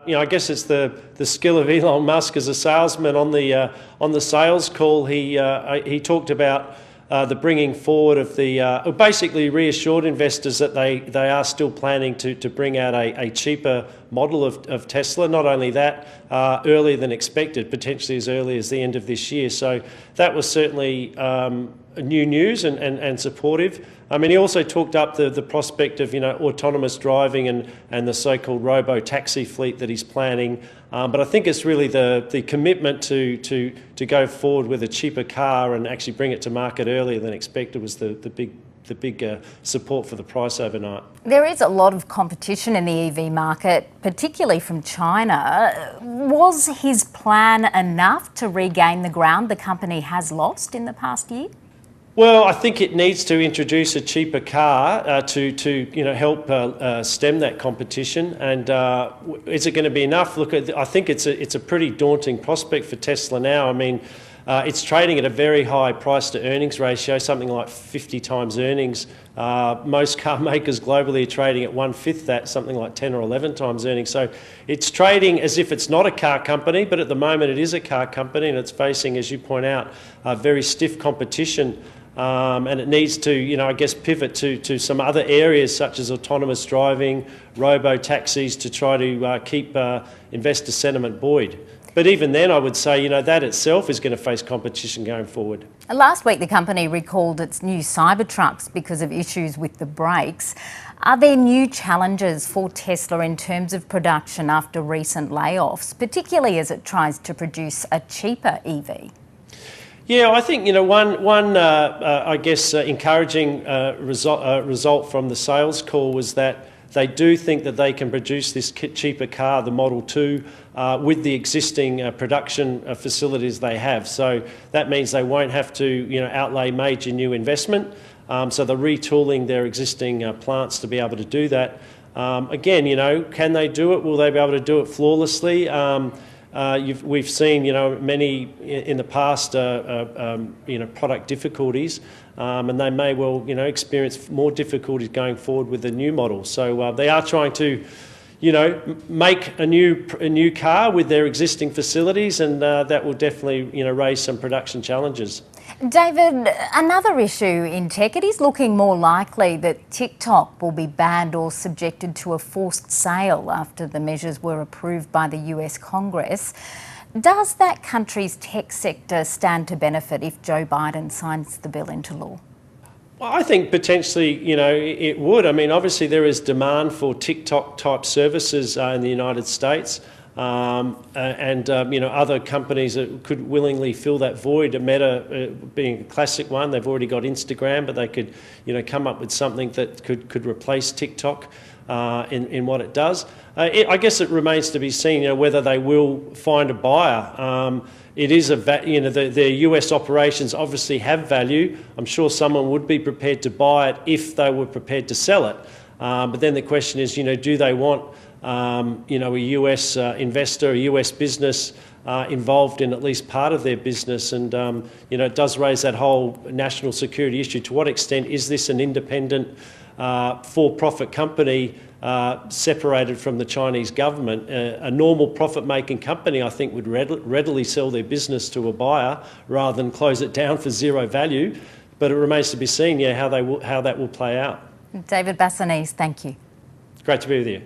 I guess it's the skill of Elon Musk as a salesman. On the sales call, he talked about the bringing forward of basically reassured investors that they are still planning to bring out a cheaper model of Tesla. Not only that, earlier than expected, potentially as early as the end of this year. So that was certainly new news and supportive. I mean, he also talked up the prospect of autonomous driving and the so-called robo-taxi fleet that he's planning. But I think it's really the commitment to go forward with a cheaper car and actually bring it to market earlier than expected was the big support for the price overnight. There is a lot of competition in the EV market, particularly from China. Was his plan enough to regain the ground the company has lost in the past year? Well, I think it needs to introduce a cheaper car to help stem that competition. And is it going to be enough? Look, I think it's a pretty daunting prospect for Tesla now. I mean, it's trading at a very high price to earnings ratio, something like 50 times earnings. Most car makers globally are trading at 1/5 that, something like 10 or 11 times earnings. So it's trading as if it's not a car company, but at the moment it is a car company, and it's facing, as you point out, very stiff competition. And it needs to, I guess, pivot to some other areas such as autonomous driving, robo-taxis to try to keep investor sentiment buoyed. But even then, I would say, that itself is going to face competition going forward. Last week, the company recalled its new Cybertrucks because of issues with the brakes. Are there new challenges for Tesla in terms of production after recent layoffs, particularly as it tries to produce a cheaper EV? Yeah, I think one I guess encouraging result from the sales call was that they do think that they can produce this cheaper car, the Model 2, with the existing production facilities they have. So that means they won't have to outlay major new investment. So they're retooling their existing plants to be able to do that. Again, can they do it? Will they be able to do it flawlessly? We've seen, many in the past, product difficulties, and they may well, experience more difficulties going forward with the new model. So they are trying to, make a new car with their existing facilities, and that will definitely, raise some production challenges. David, another issue in tech, it is looking more likely that TikTok will be banned or subjected to a forced sale after the measures were approved by the US Congress. Does that country's tech sector stand to benefit if Joe Biden signs the bill into law? Well, I think potentially, it would. I mean, obviously there is demand for TikTok-type services in the United States. Other companies that could willingly fill that void. Meta being a classic one, they've already got Instagram, but they could, come up with something that could replace TikTok in what it does. I guess it remains to be seen, whether they will find a buyer. It is their US operations obviously have value. I'm sure someone would be prepared to buy it if they were prepared to sell it. But then the question is, do they want a US investor, a US business involved in at least part of their business? And, it does raise that whole national security issue. To what extent is this an independent for-profit company separated from the Chinese government? A normal profit-making company, I think, would readily sell their business to a buyer rather than close it down for zero value. But it remains to be seen, how that will play out. David Bassanese, thank you. Great to be with you.